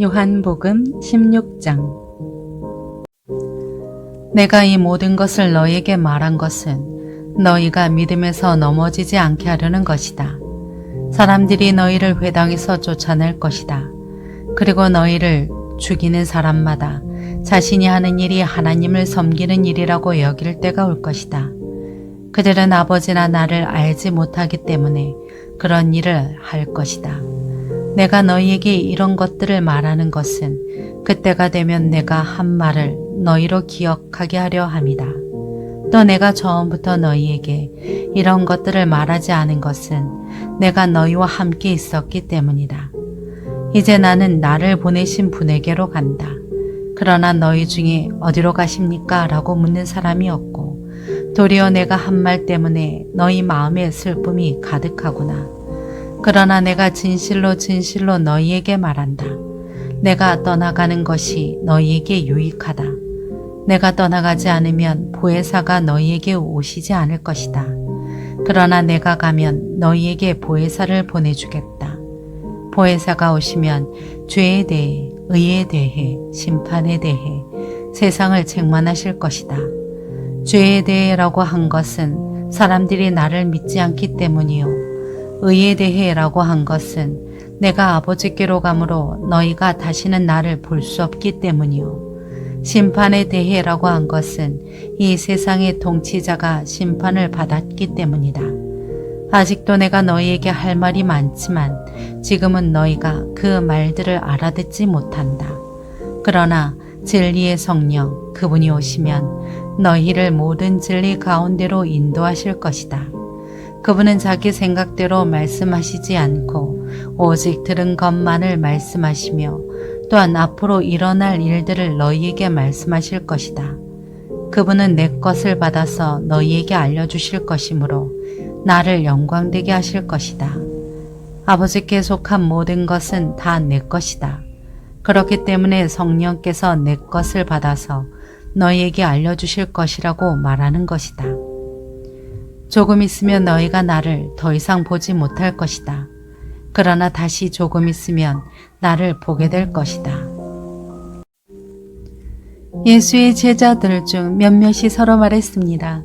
요한복음 16장. 내가 이 모든 것을 너희에게 말한 것은 너희가 믿음에서 넘어지지 않게 하려는 것이다. 사람들이 너희를 회당에서 쫓아낼 것이다. 그리고 너희를 죽이는 사람마다 자신이 하는 일이 하나님을 섬기는 일이라고 여길 때가 올 것이다. 그들은 아버지나 나를 알지 못하기 때문에 그런 일을 할 것이다. 내가 너희에게 이런 것들을 말하는 것은 그때가 되면 내가 한 말을 너희로 기억하게 하려 함이다. 또 내가 처음부터 너희에게 이런 것들을 말하지 않은 것은 내가 너희와 함께 있었기 때문이다. 이제 나는 나를 보내신 분에게로 간다. 그러나 너희 중에 어디로 가십니까? 라고 묻는 사람이 없고 도리어 내가 한 말 때문에 너희 마음에 슬픔이 가득하구나. 그러나 내가 진실로 진실로 너희에게 말한다. 내가 떠나가는 것이 너희에게 유익하다. 내가 떠나가지 않으면 보혜사가 너희에게 오시지 않을 것이다. 그러나 내가 가면 너희에게 보혜사를 보내주겠다. 보혜사가 오시면 죄에 대해, 의에 대해, 심판에 대해 세상을 책망하실 것이다. 죄에 대해라고 한 것은 사람들이 나를 믿지 않기 때문이요. 의에 대해라고 한 것은 내가 아버지께로 가므로 너희가 다시는 나를 볼 수 없기 때문이요. 심판에 대해라고 한 것은 이 세상의 통치자가 심판을 받았기 때문이다. 아직도 내가 너희에게 할 말이 많지만 지금은 너희가 그 말들을 알아듣지 못한다. 그러나 진리의 성령 그분이 오시면 너희를 모든 진리 가운데로 인도하실 것이다. 그분은 자기 생각대로 말씀하시지 않고 오직 들은 것만을 말씀하시며 또한 앞으로 일어날 일들을 너희에게 말씀하실 것이다. 그분은 내 것을 받아서 너희에게 알려주실 것이므로 나를 영광되게 하실 것이다. 아버지께 속한 모든 것은 다 내 것이다. 그렇기 때문에 성령께서 내 것을 받아서 너희에게 알려주실 것이라고 말하는 것이다. 조금 있으면 너희가 나를 더 이상 보지 못할 것이다. 그러나 다시 조금 있으면 나를 보게 될 것이다. 예수의 제자들 중 몇몇이 서로 말했습니다.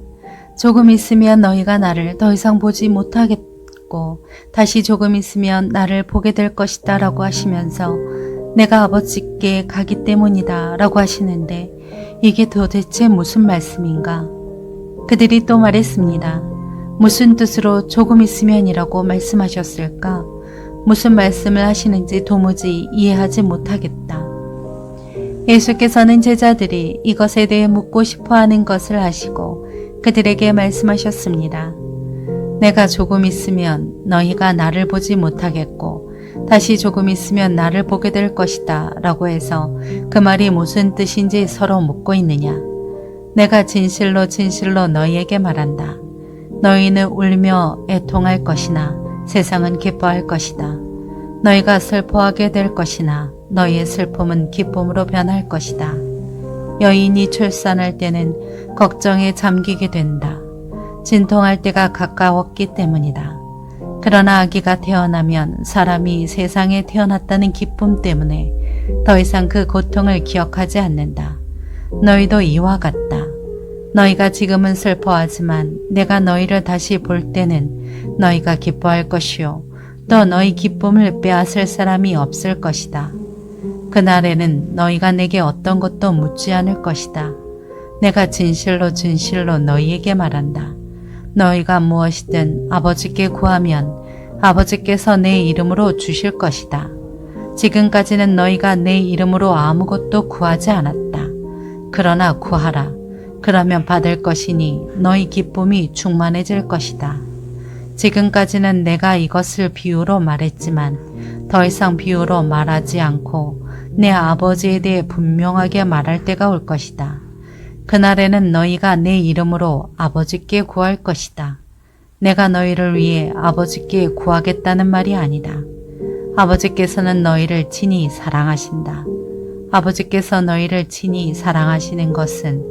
조금 있으면 너희가 나를 더 이상 보지 못하겠고 다시 조금 있으면 나를 보게 될 것이다 라고 하시면서 내가 아버지께 가기 때문이다 라고 하시는데 이게 도대체 무슨 말씀인가? 그들이 또 말했습니다. 무슨 뜻으로 조금 있으면이라고 말씀하셨을까? 무슨 말씀을 하시는지 도무지 이해하지 못하겠다. 예수께서는 제자들이 이것에 대해 묻고 싶어하는 것을 아시고 그들에게 말씀하셨습니다. 내가 조금 있으면 너희가 나를 보지 못하겠고 다시 조금 있으면 나를 보게 될 것이다 라고 해서 그 말이 무슨 뜻인지 서로 묻고 있느냐. 내가 진실로 진실로 너희에게 말한다. 너희는 울며 애통할 것이나 세상은 기뻐할 것이다. 너희가 슬퍼하게 될 것이나 너희의 슬픔은 기쁨으로 변할 것이다. 여인이 출산할 때는 걱정에 잠기게 된다. 진통할 때가 가까웠기 때문이다. 그러나 아기가 태어나면 사람이 세상에 태어났다는 기쁨 때문에 더 이상 그 고통을 기억하지 않는다. 너희도 이와 같다. 너희가 지금은 슬퍼하지만 내가 너희를 다시 볼 때는 너희가 기뻐할 것이요. 또 너희 기쁨을 빼앗을 사람이 없을 것이다. 그날에는 너희가 내게 어떤 것도 묻지 않을 것이다. 내가 진실로 진실로 너희에게 말한다. 너희가 무엇이든 아버지께 구하면 아버지께서 내 이름으로 주실 것이다. 지금까지는 너희가 내 이름으로 아무것도 구하지 않았다. 그러나 구하라. 그러면 받을 것이니 너희 기쁨이 충만해질 것이다. 지금까지는 내가 이것을 비유로 말했지만 더 이상 비유로 말하지 않고 내 아버지에 대해 분명하게 말할 때가 올 것이다. 그날에는 너희가 내 이름으로 아버지께 구할 것이다. 내가 너희를 위해 아버지께 구하겠다는 말이 아니다. 아버지께서는 너희를 친히 사랑하신다. 아버지께서 너희를 친히 사랑하시는 것은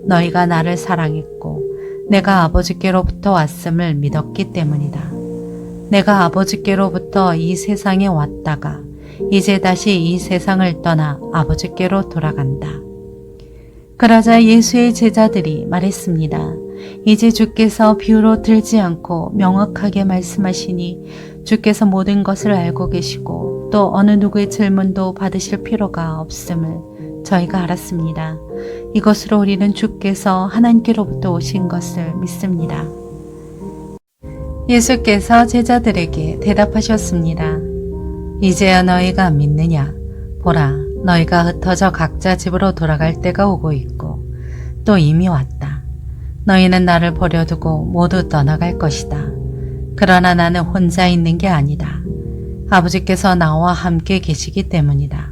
너희가 나를 사랑했고 내가 아버지께로부터 왔음을 믿었기 때문이다. 내가 아버지께로부터 이 세상에 왔다가 이제 다시 이 세상을 떠나 아버지께로 돌아간다. 그러자 예수의 제자들이 말했습니다. 이제 주께서 비유로 들지 않고 명확하게 말씀하시니 주께서 모든 것을 알고 계시고 또 어느 누구의 질문도 받으실 필요가 없음을 저희가 알았습니다. 이것으로 우리는 주께서 하나님께로부터 오신 것을 믿습니다. 예수께서 제자들에게 대답하셨습니다. 이제야 너희가 믿느냐? 보라, 너희가 흩어져 각자 집으로 돌아갈 때가 오고 있고 또 이미 왔다. 너희는 나를 버려두고 모두 떠나갈 것이다. 그러나 나는 혼자 있는 게 아니다. 아버지께서 나와 함께 계시기 때문이다.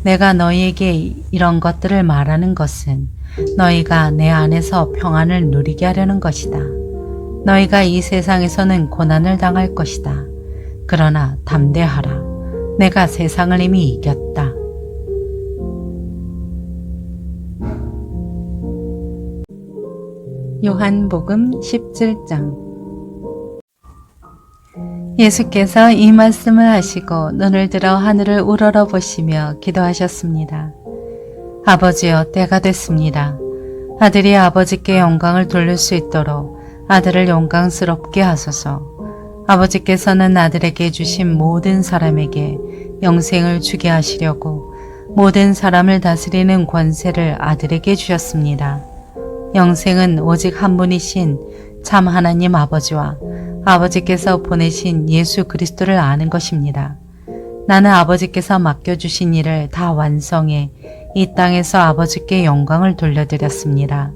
내가 너희에게 이런 것들을 말하는 것은 너희가 내 안에서 평안을 누리게 하려는 것이다. 너희가 이 세상에서는 고난을 당할 것이다. 그러나 담대하라. 내가 세상을 이미 이겼다. 요한복음 17장. 예수께서 이 말씀을 하시고 눈을 들어 하늘을 우러러 보시며 기도하셨습니다. 아버지여, 때가 됐습니다. 아들이 아버지께 영광을 돌릴 수 있도록 아들을 영광스럽게 하소서. 아버지께서는 아들에게 주신 모든 사람에게 영생을 주게 하시려고 모든 사람을 다스리는 권세를 아들에게 주셨습니다. 영생은 오직 한 분이신 참 하나님 아버지와 아버지께서 보내신 예수 그리스도를 아는 것입니다. 나는 아버지께서 맡겨주신 일을 다 완성해 이 땅에서 아버지께 영광을 돌려드렸습니다.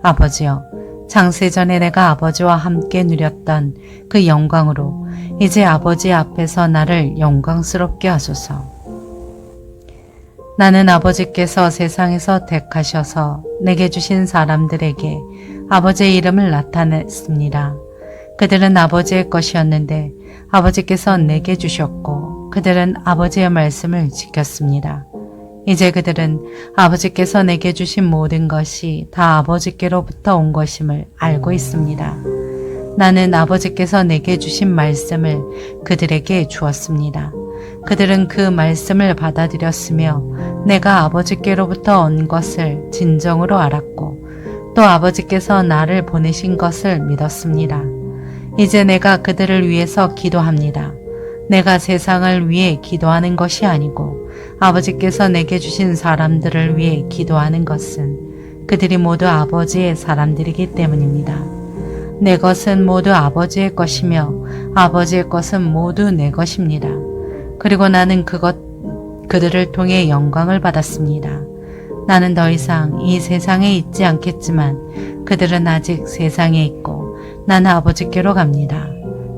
아버지여, 창세전에 내가 아버지와 함께 누렸던 그 영광으로 이제 아버지 앞에서 나를 영광스럽게 하소서. 나는 아버지께서 세상에서 택하셔서 내게 주신 사람들에게 아버지의 이름을 나타냈습니다. 그들은 아버지의 것이었는데 아버지께서 내게 주셨고 그들은 아버지의 말씀을 지켰습니다. 이제 그들은 아버지께서 내게 주신 모든 것이 다 아버지께로부터 온 것임을 알고 있습니다. 나는 아버지께서 내게 주신 말씀을 그들에게 주었습니다. 그들은 그 말씀을 받아들였으며 내가 아버지께로부터 온 것을 진정으로 알았고 또 아버지께서 나를 보내신 것을 믿었습니다. 이제 내가 그들을 위해서 기도합니다. 내가 세상을 위해 기도하는 것이 아니고 아버지께서 내게 주신 사람들을 위해 기도하는 것은 그들이 모두 아버지의 사람들이기 때문입니다. 내 것은 모두 아버지의 것이며 아버지의 것은 모두 내 것입니다. 그리고 나는 그들을 통해 영광을 받았습니다. 나는 더 이상 이 세상에 있지 않겠지만 그들은 아직 세상에 있고 나는 아버지께로 갑니다.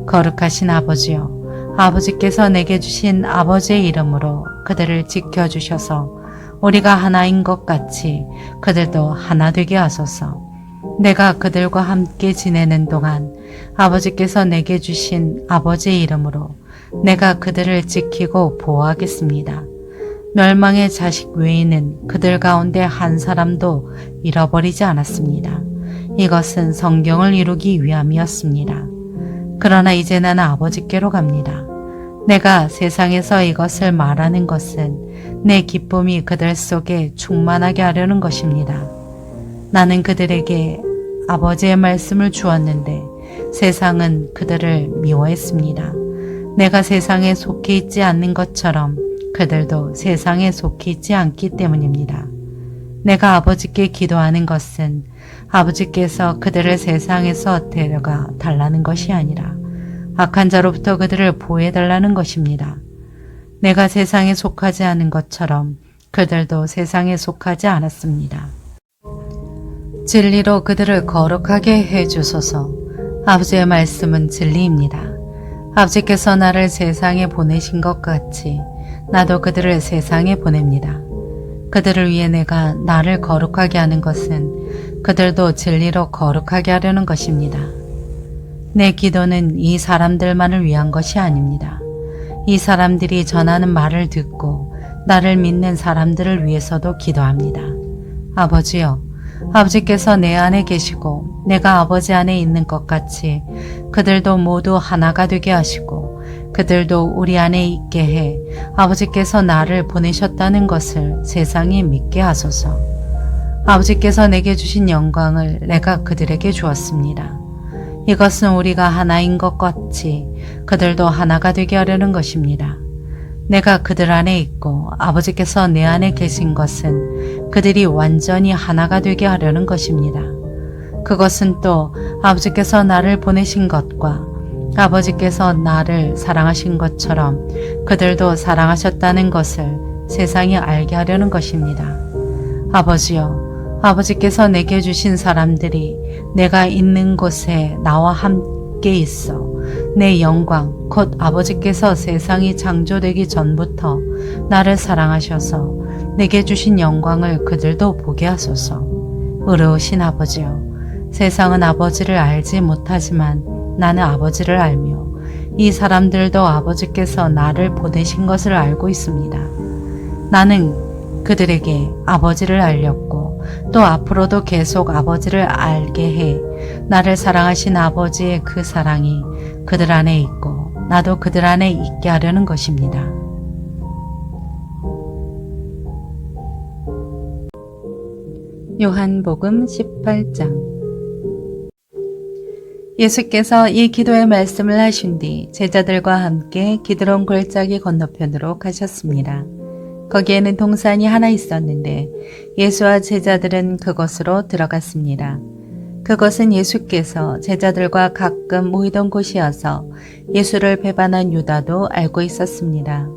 거룩하신 아버지여, 아버지께서 내게 주신 아버지의 이름으로 그들을 지켜주셔서 우리가 하나인 것 같이 그들도 하나 되게 하소서. 내가 그들과 함께 지내는 동안 아버지께서 내게 주신 아버지의 이름으로 내가 그들을 지키고 보호하겠습니다. 멸망의 자식 외에는 그들 가운데 한 사람도 잃어버리지 않았습니다. 이것은 성경을 이루기 위함이었습니다. 그러나 이제 나는 아버지께로 갑니다. 내가 세상에서 이것을 말하는 것은 내 기쁨이 그들 속에 충만하게 하려는 것입니다. 나는 그들에게 아버지의 말씀을 주었는데 세상은 그들을 미워했습니다. 내가 세상에 속해 있지 않는 것처럼 그들도 세상에 속해 있지 않기 때문입니다. 내가 아버지께 기도하는 것은 아버지께서 그들을 세상에서 데려가 달라는 것이 아니라 악한 자로부터 그들을 보호해 달라는 것입니다. 내가 세상에 속하지 않은 것처럼 그들도 세상에 속하지 않았습니다. 진리로 그들을 거룩하게 해 주소서. 아버지의 말씀은 진리입니다. 아버지께서 나를 세상에 보내신 것 같이 나도 그들을 세상에 보냅니다. 그들을 위해 내가 나를 거룩하게 하는 것은 그들도 진리로 거룩하게 하려는 것입니다. 내 기도는 이 사람들만을 위한 것이 아닙니다. 이 사람들이 전하는 말을 듣고 나를 믿는 사람들을 위해서도 기도합니다. 아버지여, 아버지께서 내 안에 계시고 내가 아버지 안에 있는 것 같이 그들도 모두 하나가 되게 하시고 그들도 우리 안에 있게 해 아버지께서 나를 보내셨다는 것을 세상이 믿게 하소서. 아버지께서 내게 주신 영광을 내가 그들에게 주었습니다. 이것은 우리가 하나인 것 같이 그들도 하나가 되게 하려는 것입니다. 내가 그들 안에 있고 아버지께서 내 안에 계신 것은 그들이 완전히 하나가 되게 하려는 것입니다. 그것은 또 아버지께서 나를 보내신 것과 아버지께서 나를 사랑하신 것처럼 그들도 사랑하셨다는 것을 세상이 알게 하려는 것입니다. 아버지여, 아버지께서 내게 주신 사람들이 내가 있는 곳에 나와 함께 있어 내 영광, 곧 아버지께서 세상이 창조되기 전부터 나를 사랑하셔서 내게 주신 영광을 그들도 보게 하소서. 의로우신 아버지여, 세상은 아버지를 알지 못하지만 나는 아버지를 알며 이 사람들도 아버지께서 나를 보내신 것을 알고 있습니다. 나는 그들에게 아버지를 알렸고 또 앞으로도 계속 아버지를 알게 해 나를 사랑하신 아버지의 그 사랑이 그들 안에 있고 나도 그들 안에 있게 하려는 것입니다. 요한복음 18장. 예수께서 이 기도의 말씀을 하신 뒤 제자들과 함께 기드론 골짜기 건너편으로 가셨습니다. 거기에는 동산이 하나 있었는데 예수와 제자들은 그곳으로 들어갔습니다. 그것은 예수께서 제자들과 가끔 모이던 곳이어서 예수를 배반한 유다도 알고 있었습니다.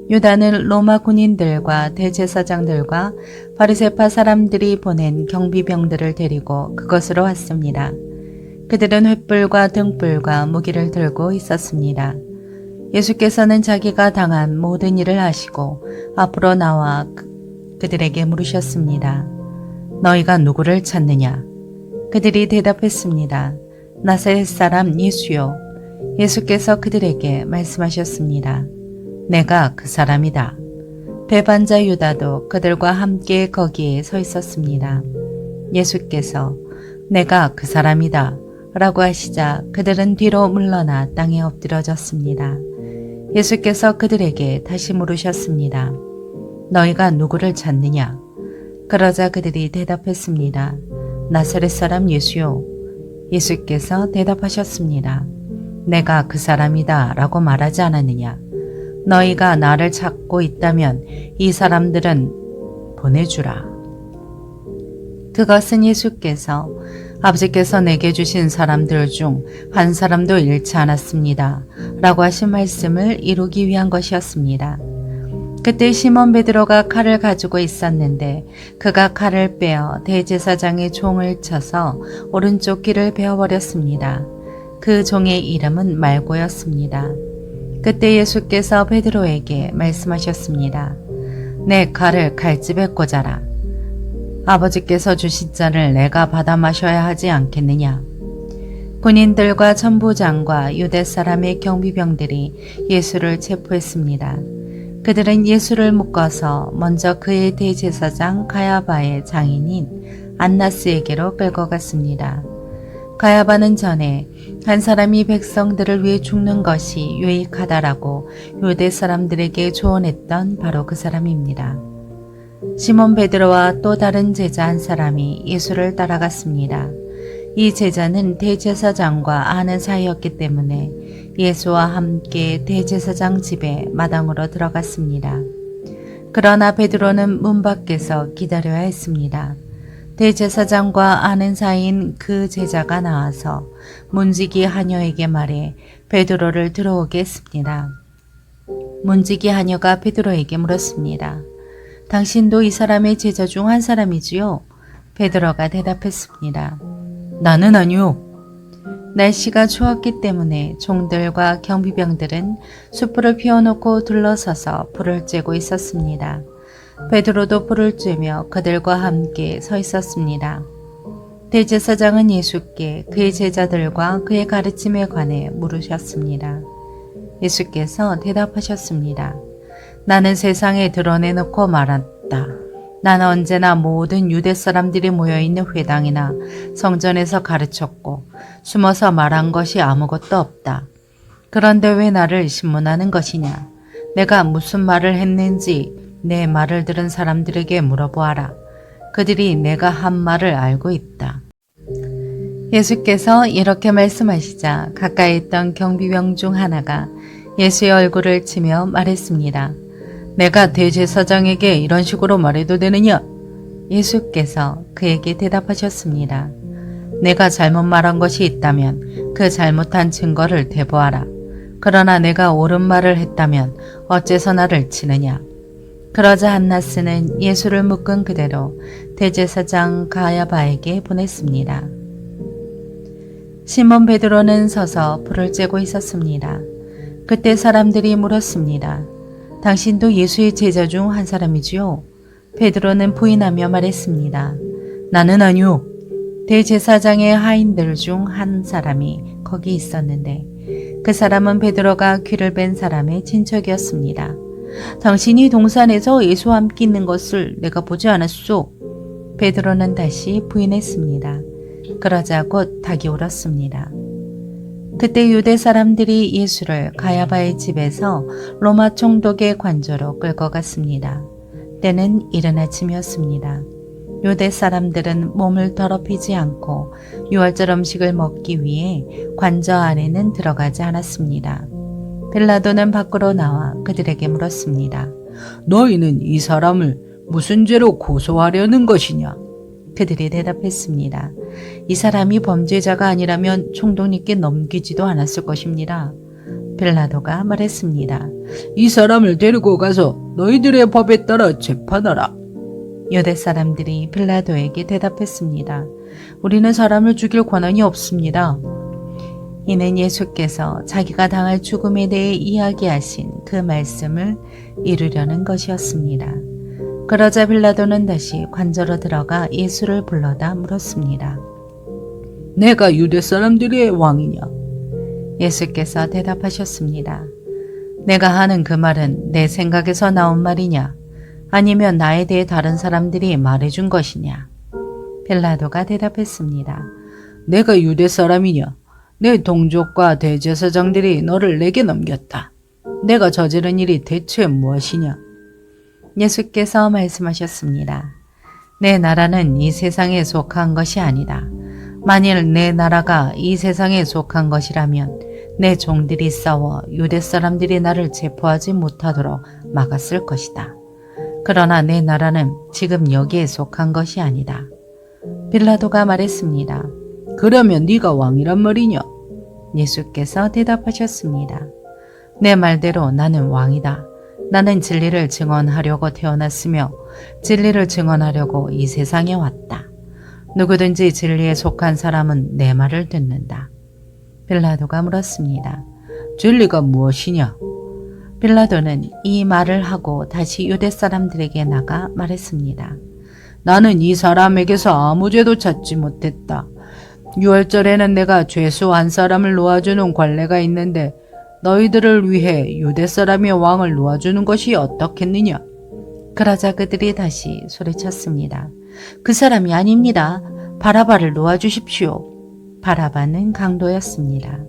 유다는 로마 군인들과 대제사장들과 바리새파 사람들이 보낸 경비병들을 데리고 그곳으로 왔습니다. 그들은 횃불과 등불과 무기를 들고 있었습니다. 예수께서는 자기가 당한 모든 일을 하시고 앞으로 나와 그들에게 물으셨습니다. 너희가 누구를 찾느냐? 그들이 대답했습니다. 나사렛 사람 예수요. 예수께서 그들에게 말씀하셨습니다. 내가 그 사람이다. 배반자 유다도 그들과 함께 거기에 서 있었습니다. 예수께서 내가 그 사람이다 라고 하시자 그들은 뒤로 물러나 땅에 엎드려졌습니다. 예수께서 그들에게 다시 물으셨습니다. 너희가 누구를 찾느냐? 그러자 그들이 대답했습니다. 나사렛 사람 예수요. 예수께서 대답하셨습니다. 내가 그 사람이다 라고 말하지 않았느냐? 너희가 나를 찾고 있다면 이 사람들은 보내주라. 그것은 예수께서 아버지께서 내게 주신 사람들 중 한 사람도 잃지 않았습니다. 라고 하신 말씀을 이루기 위한 것이었습니다. 그때 시몬 베드로가 칼을 가지고 있었는데 그가 칼을 빼어 대제사장의 종을 쳐서 오른쪽 귀를 베어버렸습니다. 그 종의 이름은 말고였습니다. 그때 예수께서 베드로에게 말씀하셨습니다. 내 칼을 칼집에 꽂아라. 아버지께서 주신 잔을 내가 받아 마셔야 하지 않겠느냐. 군인들과 천부장과 유대 사람의 경비병들이 예수를 체포했습니다. 그들은 예수를 묶어서 먼저 그의 대제사장 가야바의 장인인 안나스에게로 끌고 갔습니다. 가야바는 전에 한 사람이 백성들을 위해 죽는 것이 유익하다라고 유대 사람들에게 조언했던 바로 그 사람입니다. 시몬 베드로와 또 다른 제자 한 사람이 예수를 따라갔습니다. 이 제자는 대제사장과 아는 사이였기 때문에 예수와 함께 대제사장 집에 마당으로 들어갔습니다. 그러나 베드로는 문 밖에서 기다려야 했습니다. 대제사장과 아는 사이인 그 제자가 나와서 문지기 하녀에게 말해 베드로를 들어오게 했습니다. 문지기 하녀가 베드로에게 물었습니다. 당신도 이 사람의 제자 중 한 사람이지요? 베드로가 대답했습니다. 나는 아니요. 날씨가 추웠기 때문에 종들과 경비병들은 숯불을 피워놓고 둘러서서 불을 쬐고 있었습니다. 베드로도 불을 쬐며 그들과 함께 서 있었습니다. 대제사장은 예수께 그의 제자들과 그의 가르침에 관해 물으셨습니다. 예수께서 대답하셨습니다. 나는 세상에 드러내놓고 말한다. 나는 언제나 모든 유대 사람들이 모여있는 회당이나 성전에서 가르쳤고 숨어서 말한 것이 아무것도 없다. 그런데 왜 나를 신문하는 것이냐? 내가 무슨 말을 했는지 내 말을 들은 사람들에게 물어보아라. 그들이 내가 한 말을 알고 있다. 예수께서 이렇게 말씀하시자 가까이 있던 경비병 중 하나가 예수의 얼굴을 치며 말했습니다. 내가 대제사장에게 이런 식으로 말해도 되느냐? 예수께서 그에게 대답하셨습니다. 내가 잘못 말한 것이 있다면 그 잘못한 증거를 대보아라. 그러나 내가 옳은 말을 했다면 어째서 나를 치느냐? 그러자 한나스는 예수를 묶은 그대로 대제사장 가야바에게 보냈습니다. 시몬 베드로는 서서 불을 쬐고 있었습니다. 그때 사람들이 물었습니다. 당신도 예수의 제자 중 한 사람이지요? 베드로는 부인하며 말했습니다. 나는 아니요. 대제사장의 하인들 중 한 사람이 거기 있었는데 그 사람은 베드로가 귀를 뺀 사람의 친척이었습니다. 당신이 동산에서 예수와 함께 있는 것을 내가 보지 않았소. 베드로는 다시 부인했습니다. 그러자 곧 닭이 울었습니다. 그때 유대 사람들이 예수를 가야바의 집에서 로마 총독의 관저로 끌고 갔습니다. 때는 이른 아침이었습니다. 유대 사람들은 몸을 더럽히지 않고 유월절 음식을 먹기 위해 관저 안에는 들어가지 않았습니다. 빌라도는 밖으로 나와 그들에게 물었습니다. 너희는 이 사람을 무슨 죄로 고소하려는 것이냐? 그들이 대답했습니다. 이 사람이 범죄자가 아니라면 총독님께 넘기지도 않았을 것입니다. 빌라도가 말했습니다. 이 사람을 데리고 가서 너희들의 법에 따라 재판하라. 유대 사람들이 빌라도에게 대답했습니다. 우리는 사람을 죽일 권한이 없습니다. 이는 예수께서 자기가 당할 죽음에 대해 이야기하신 그 말씀을 이루려는 것이었습니다. 그러자 빌라도는 다시 관저로 들어가 예수를 불러다 물었습니다. 내가 유대 사람들의 왕이냐? 예수께서 대답하셨습니다. 내가 하는 그 말은 내 생각에서 나온 말이냐? 아니면 나에 대해 다른 사람들이 말해준 것이냐? 빌라도가 대답했습니다. 내가 유대 사람이냐? 내 동족과 대제사장들이 너를 내게 넘겼다. 내가 저지른 일이 대체 무엇이냐? 예수께서 말씀하셨습니다. 내 나라는 이 세상에 속한 것이 아니다. 만일 내 나라가 이 세상에 속한 것이라면 내 종들이 싸워 유대 사람들이 나를 체포하지 못하도록 막았을 것이다. 그러나 내 나라는 지금 여기에 속한 것이 아니다. 빌라도가 말했습니다. 그러면 네가 왕이란 말이냐? 예수께서 대답하셨습니다. 내 말대로 나는 왕이다. 나는 진리를 증언하려고 태어났으며 진리를 증언하려고 이 세상에 왔다. 누구든지 진리에 속한 사람은 내 말을 듣는다. 빌라도가 물었습니다. 진리가 무엇이냐? 빌라도는 이 말을 하고 다시 유대 사람들에게 나가 말했습니다. 나는 이 사람에게서 아무 죄도 찾지 못했다. 유월절에는 내가 죄수 한 사람을 놓아주는 관례가 있는데 너희들을 위해 유대 사람의 왕을 놓아주는 것이 어떻겠느냐? 그러자 그들이 다시 소리쳤습니다. 그 사람이 아닙니다. 바라바를 놓아주십시오. 바라바는 강도였습니다.